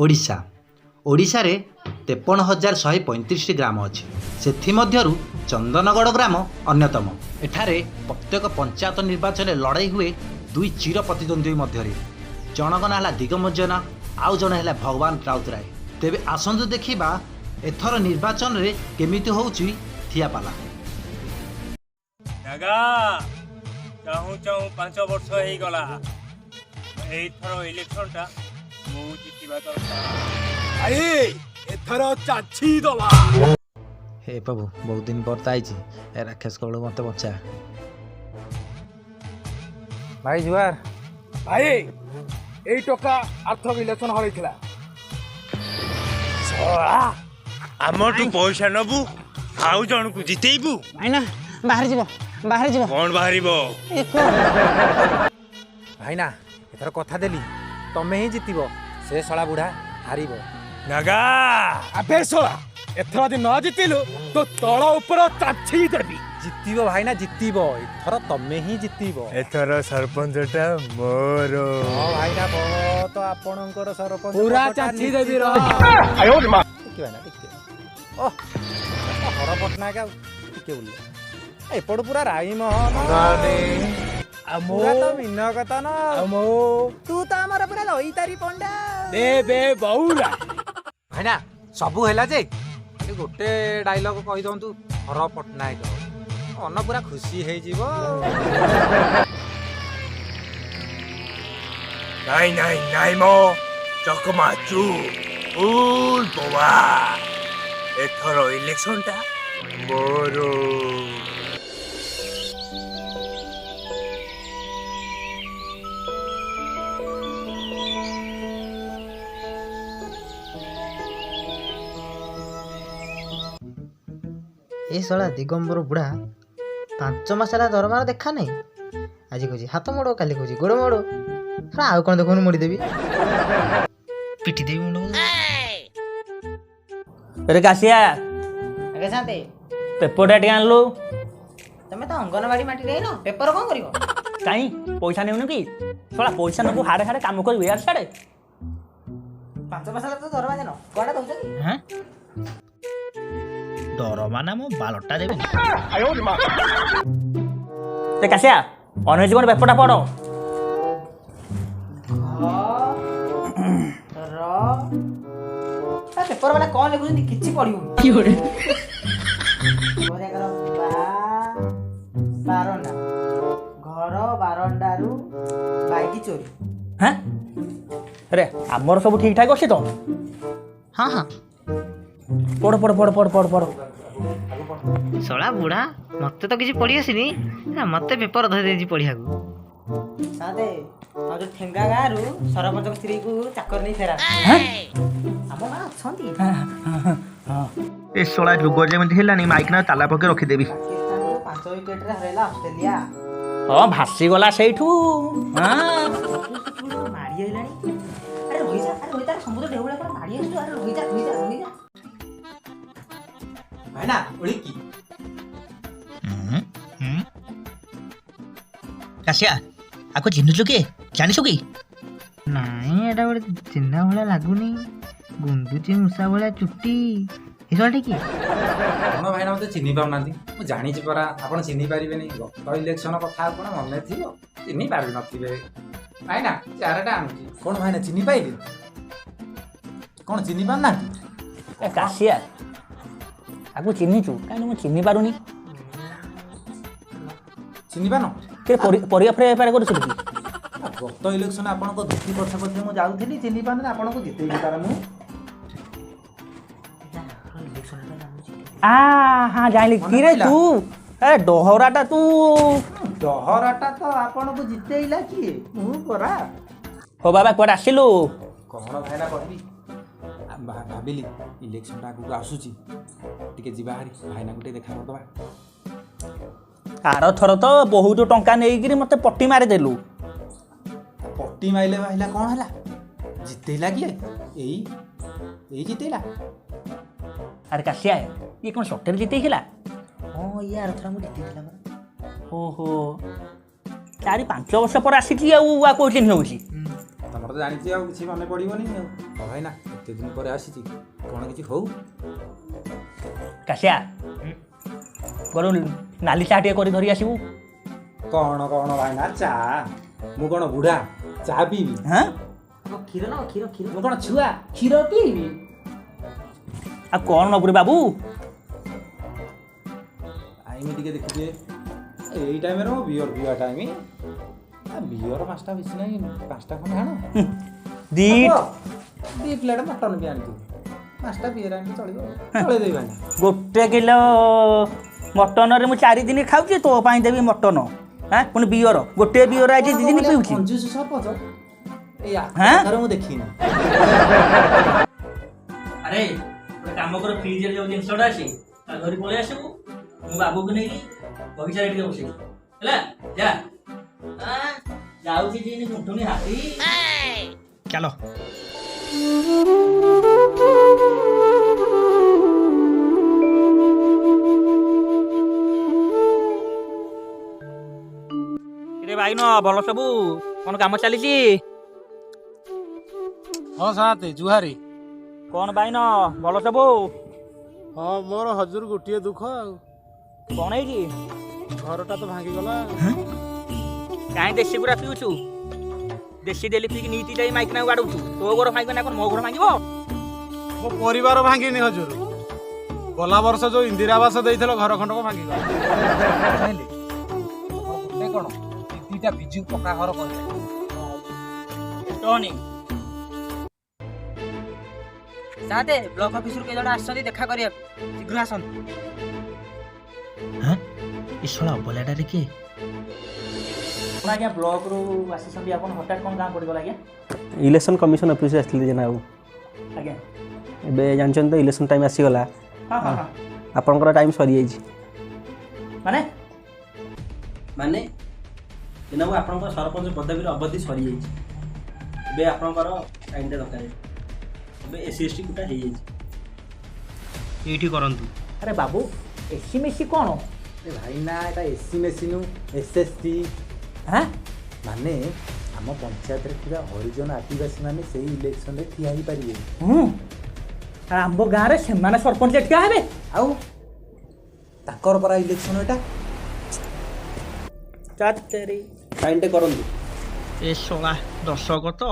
ओडिशा ओडिशा रे 53,135 ग्राम अच्छी से चंदनगढ़ ग्राम अन्यतम। एठारे प्रत्येक पंचायत निर्वाचन लड़ाई हुए दुई चिर प्रतिद्वंद्वी मध्य जनक ना दिगम्बर जेना आउ जन है भगवान राउतराय। तेबे आसंतु देखिबा एथर निर्वाचन रे केमिति होउची थियापाला। चाहू चाहू 5 वर्ष हो गला एथर इलेक्शन टा मु जितिबा दरकार। आई एथर चाची दला। हे प्रभु बहुत दिन पर ताइची ए राक्षस कोलो मते बचा। भाई जुआर भाई एई टका आर्थ इलेक्शन हरैथिला आमटू पैसा नबू आउ जन को जितेबू भाईना बाहर जीव कौन बाहरिबो भाईना एथर कथा देली तमे ही जितिबो से सळा बुढ़ा हारिबो। नागा अबे सोला एथर दिन न जितिलु तो तळ ऊपर चाची देबी। जितिबो भाईना जितिबो एथर तमे ही जितिबो। एथर सरपंचटा मोरो भाईना तो आपणकर सरपंच पूरा चाची देबी रो। आयो मा टिके भाईना टिके ओ हर पटना का टिके बोल एपड़ पूरा राई मोहन अमो तो मिन कथा न अमो तू तो हमर पूरा लई तारी पंडा बे बे बहुला भाईना सबू हैला जे गोटे डायलॉग कहि दंतु हर पटनायक मन पूरा खुशी हे जीवो। नाई मो चकमाचू फुल बोवा एथर इलेक्शन टा मोरो। ए सला दिगंबर बुढ़ा 5 मास दरमार देखा नहीं। आज कह हाथ मोड़ काली कह गोड़ मोड़ सला आउ कौन देखो मोड़ी देवी पिटी देवी मुंड अरे कासिया आगे साथे पेपर टे आनलो तमे तो अंगनवाड़ी माटी देई न पेपर कोन करिवो काई पैसा नेउनु कि सला पैसा नबु हाड़े हाड़े काम करबे यार साडे 5 मास तो दरमा देनो कोडा दउछ कि हैं दरमा ना मो बालटा देबे। ते कासिया अने जीवन पेपरटा पढो पेपर वाला कौन लिखुଛନ୍ତି କିଛି ପଢିବୁ କି ओरे ओरे कर बारंडा घर बारंडारू बाइक चोरी। हैं अरे हमर सब ठीक ठाक अछि तो हां हां पढ़ पढ़ पढ़ पढ़ पढ़ पढ़ सळा बुढ़ा मते तो किछि पढ़ी आसीनी मते पेपर धरि देजी पढ़िया को सादे आ जो ठेंगा गारू सरपंच को स्त्री को चाकर नहीं फेरा हैं हम ना छंती ए सोला जुग जेमति हेलानी माइक ना ताला पके रखी देबी। पाकिस्तान 5 विकेट रे हरेला ऑस्ट्रेलिया हां भासी गला सेठू हां मारी आइलानी। अरे रोई जा समुद्र ढेउला कर मारी आसु। अरे रोई जा भाईना ओळी की कासिया आको चिन्हु के जानिसु कि नहीं एटा गोटे चिन्हा भला लागुनी गुंडुची मुसा भला चुट्टी एसोटी की कोन भाईना मते चिन्हि पाउ नांती मु जानि छि परा आपण चिन्हि पारिबे नै तो इलेक्शन कथा कोन मने थियो चिन्हि पारि नथिबे भाईना चारटा आनुची कोन भाईना चिन्हि पाइबे कोन चिन्हि पाउ ना ए कासिया आगु चिन्हिचु काई मु चिन्हि पारुनी चिन्हि पानो के परिया फ्रे पार करू कि गत इलेक्शन आपण को दुखी पछ पछ मु जाउथिली चिन्हि पानो आपण को जितेई पार मु आ हां जाइली कि रे तू ए डोहराटा तू डहराटा तो आपण को जितेइला कि मु परा हो बाबा कोड आसिलु कोन भाईना कहबी भाबिली इलेक्शन आगु आसुची टिके जिबा हारी भाईना गुटे देखा करदबा। आर थर तो बहुत टंका नेइगिरी मते पट्टी मारि देलु पट्टी माइले भाईला कोन हला जितेइला कि एई जितेइला। अरे कासिया ये कोन सटेर जिते हिला हां यार थरा मु जिते दिला ओहो 4-5 वर्ष पर आसी आ कोइ चिन्ह होउची तमर तो जानि छी आ किछि मने पड़िबोनी भाईना ଏତେ ଦିନ ପରେ ଆସିଛି କ'ଣ କିଛି ହଉ? କାଶିଆ ଗରୁ ନାଲି ଚା ଟିକେ କରି ଧରି ଆସିବୁ। କ'ଣ ଭାଇନା ଚା? ମୁଁ କ'ଣ ବୁଢ଼ା ଚା ପିଇବି? ହଁ କ୍ଷୀର ନା କ୍ଷୀର କ୍ଷୀର ମୁଁ କ'ଣ ଛୁଆ କ୍ଷୀର ପିଇବି? ଆଉ କ'ଣ ନବୁରେ ବାବୁ? ଟାଇମ୍ ଟିକେ ଦେଖିଦିଏ। ଏଇ ଟାଇମ୍ରେ ମୋ ବିୟର ପିଇବା ଟାଇମ୍। ବିୟର 5ଟା ବେଶୀ ନାହିଁ, 5ଟା ଖଣ୍ଡେ ଆଣ। ଦି 2 ପ୍ଲେଟ୍ ମଟନ୍ ବି ଆଣିଥିବୁ। 5ଟା ବିୟର ଆଣିକି ଚଳିବ, ଚଳେଇଦେବି ଭାଇନା। 1 କିଲୋ ମଟନରେ ମୁଁ 4 ଦିନ ଖାଉଛି, ତୋ ପାଇଁ ଦେବି ମଟନ। ହଁ ପୁଣି ବିୟର, ଗୋଟିଏ ବିୟର ଆଜି 2 ଦିନ ପିଉଛି। କଞ୍ଜୁସ ସରପଞ୍ଚ ଏଇ ହାଁ? ଆଥର ମୁଁ ଦେଖିନି। ଆରେ ଗୋଟେ କାମ କର, ଫ୍ରିଜରେ ଯୋଉ ଜିନିଷଟା ଅଛି ତା ଧରି ପଳେଇ ଆସିବୁ। ମୁଁ ବାବୁକୁ ନେଇକି ବଗିଚାରେ ଟିକେ ବସିବି ହେଲା। ଯା ଯାଉଛି ଯିନି ମୁଠୁନି ହାତୀ। ଚାଲ। ରେ ଭାଇନ ଭଲ ସବୁ? କ'ଣ କାମ ଚାଲିଛି? ହଁ ସାତେ ଜୁହାରୀ। କ'ଣ ଭାଇନ ଭଲ ସବୁ? ହଁ ମୋର ହଜୁର ଗୋଟିଏ ଦୁଃଖ ଆଉ, କ'ଣ ହେଇଛି? ଘରଟା ତ ଭାଙ୍ଗିଗଲା। କାହିଁ ଦେଶୀ ଗୁରା ପିଉଛୁ? ଦେଶୀ ଡେଲି ପିଇକି ନିତି ଯାଇ ମାଇକିନା ବାଡ଼ଉଛୁ। ତୋ ଘର ଭାଙ୍ଗିବ ନା କ'ଣ ମୋ ଘର ଭାଙ୍ଗିବ? ମୋ ପରିବାର ଭାଙ୍ଗିନି ହଜୁର, ଗଲା ବର୍ଷ ଯୋଉ ଇନ୍ଦିରା ଆବାସ ଦେଇଥିଲ ଘର ଖଣ୍ଡକ ଭାଙ୍ଗିଗଲା। ଜାଣିଲେ କ'ଣ 2ଟା ବିଜୁ ପକ୍କା ଘର କରିଲେ। ଟନି ସାତେ ବ୍ଲକ ଅଫିସରୁ କେହି ଜଣେ ଆସିଛନ୍ତି ଦେଖା କରିବାକୁ, ଶୀଘ୍ର ଆସନ୍ତୁ। ଏ ଶଳା ଅବଲାଟାରେ କିଏ? ଆଜ୍ଞା ବ୍ଲକରୁ ଆସିଛନ୍ତି ଆପଣ, ହଠାତ୍ କ'ଣ ଗାଁ ପଡ଼ିଗଲା ଆଜ୍ଞା? ଇଲେକ୍ସନ୍ କମିଶନ୍ ଅଫିସ୍ ଆସିଥିଲି ଜେନା ବାବୁ। ଆଜ୍ଞା ଏବେ ଜାଣିଛନ୍ତି ତ ଇଲେକ୍ସନ୍ ଟାଇମ୍ ଆସିଗଲା, ହଁ ହଁ ହଁ। ଆପଣଙ୍କର ଟାଇମ୍ ସରିଯାଇଛି। ମାନେ ମାନେ ଜେନା ବାବୁ ଆପଣଙ୍କର ସରପଞ୍ଚ ପଦବୀର ଅବଧି ସରିଯାଇଛି। ଏବେ ଆପଣଙ୍କର ଟାଇମ୍ଟା ଦରକାର। ଏବେ SC/ST କୋଟା ହେଇଯାଇଛି। ଏଇଠି କରନ୍ତୁ। ଆରେ ବାବୁ ଏସି ମିସି କ'ଣ? ଏ ଭାଇନା ଏଟା ଏସି ମେସିନ୍ SST ହାଁ ମାନେ ଆମ ପଞ୍ଚାୟତରେ ଥିବା ହରିଜନ ଆଦିବାସୀ ମାନେ ସେଇ ଇଲେକ୍ସନରେ ଠିଆ ହେଇପାରିବେ। ଆମ ଗାଁରେ ସେମାନେ ସରପଞ୍ଚ ଠିଆ ହେବେ? ଆଉ ତାଙ୍କର ପରା ଇଲେକ୍ସନ ଏଟା। ଟାଇମ୍ଟା କରନ୍ତୁ। ଏ ଶଳା ଦର୍ଶକ ତ।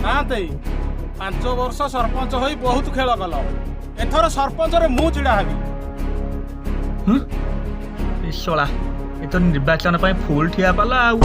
ସାତେ 5 ବର୍ଷ ସରପଞ୍ଚ ହୋଇ ବହୁତ ଖେଳ କଲ, ଏଥର ସରପଞ୍ଚରେ ମୁଁ ଛିଡ଼ା ହେବି। ଏ ଶଳା ଏ ତ ନିର୍ବାଚନ ପାଇଁ ଫୁଲ ଠିଆ ପାଲା ଆଉ।